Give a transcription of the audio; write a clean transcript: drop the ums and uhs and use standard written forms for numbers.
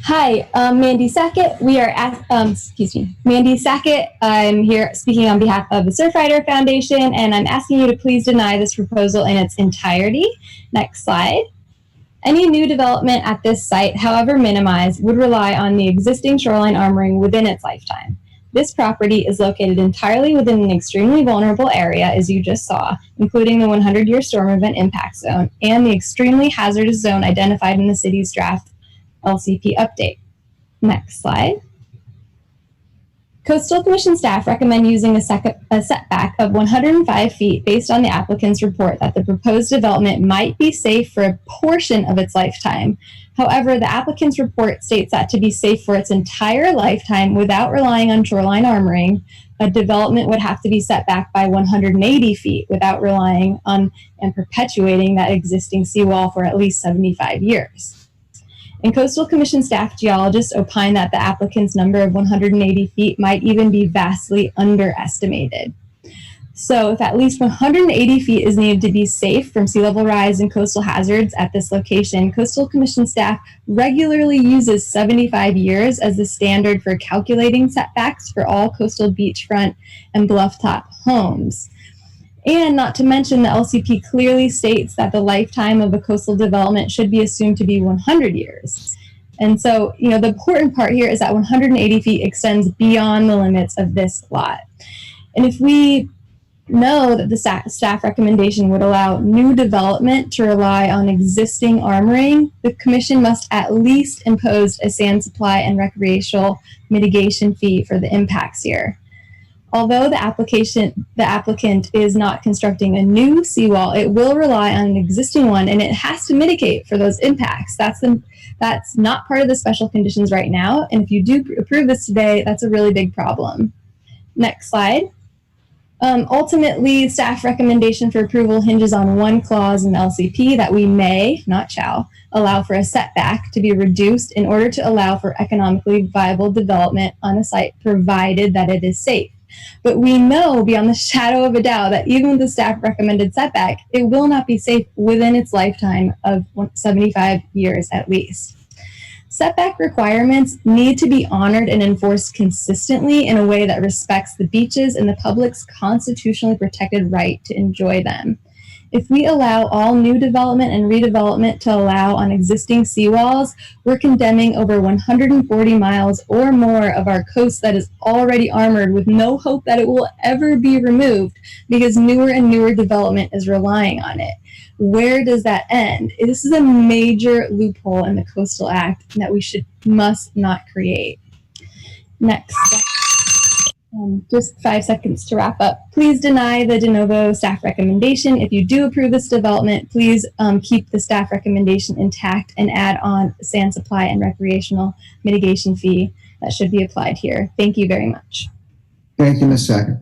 Hi, Mandy Sackett. We are at, Mandy Sackett. I'm here speaking on behalf of the Surfrider Foundation, and I'm asking you to please deny this proposal in its entirety. Next slide. Any new development at this site, however minimized, would rely on the existing shoreline armoring within its lifetime. This property is located entirely within an extremely vulnerable area, as you just saw, including the 100-year storm event impact zone and the extremely hazardous zone identified in the city's draft LCP update. Next slide. Coastal Commission staff recommend using a setback of 105 feet based on the applicant's report that the proposed development might be safe for a portion of its lifetime. However, the applicant's report states that to be safe for its entire lifetime without relying on shoreline armoring, a development would have to be set back by 180 feet without relying on and perpetuating that existing seawall for at least 75 years. And Coastal Commission staff geologists opine that the applicant's number of 180 feet might even be vastly underestimated. So if at least 180 feet is needed to be safe from sea level rise and coastal hazards at this location, Coastal Commission staff regularly uses 75 years as the standard for calculating setbacks for all coastal beachfront and blufftop homes. And not to mention, the LCP clearly states that the lifetime of a coastal development should be assumed to be 100 years. And so, the important part here is that 180 feet extends beyond the limits of this lot. And if we know that the staff recommendation would allow new development to rely on existing armoring, the commission must at least impose a sand supply and recreational mitigation fee for the impacts here. Although the applicant is not constructing a new seawall, it will rely on an existing one, and it has to mitigate for those impacts. That's not part of the special conditions right now, and if you do approve this today, that's a really big problem. Next slide. Ultimately, staff recommendation for approval hinges on one clause in the LCP that we may, not shall, allow for a setback to be reduced in order to allow for economically viable development on a site, provided that it is safe. But we know beyond the shadow of a doubt that even with the staff recommended setback, it will not be safe within its lifetime of 75 years at least. Setback requirements need to be honored and enforced consistently in a way that respects the beaches and the public's constitutionally protected right to enjoy them. If we allow all new development and redevelopment to allow on existing seawalls, we're condemning over 140 miles or more of our coast that is already armored with no hope that it will ever be removed because newer and newer development is relying on it. Where does that end? This is a major loophole in the Coastal Act that we must not create. Next. Just 5 seconds to wrap up. Please deny the de novo staff recommendation. If you do approve this development, please keep the staff recommendation intact and add on sand supply and recreational mitigation fee that should be applied here. Thank you very much. Thank you, Ms. Sackett.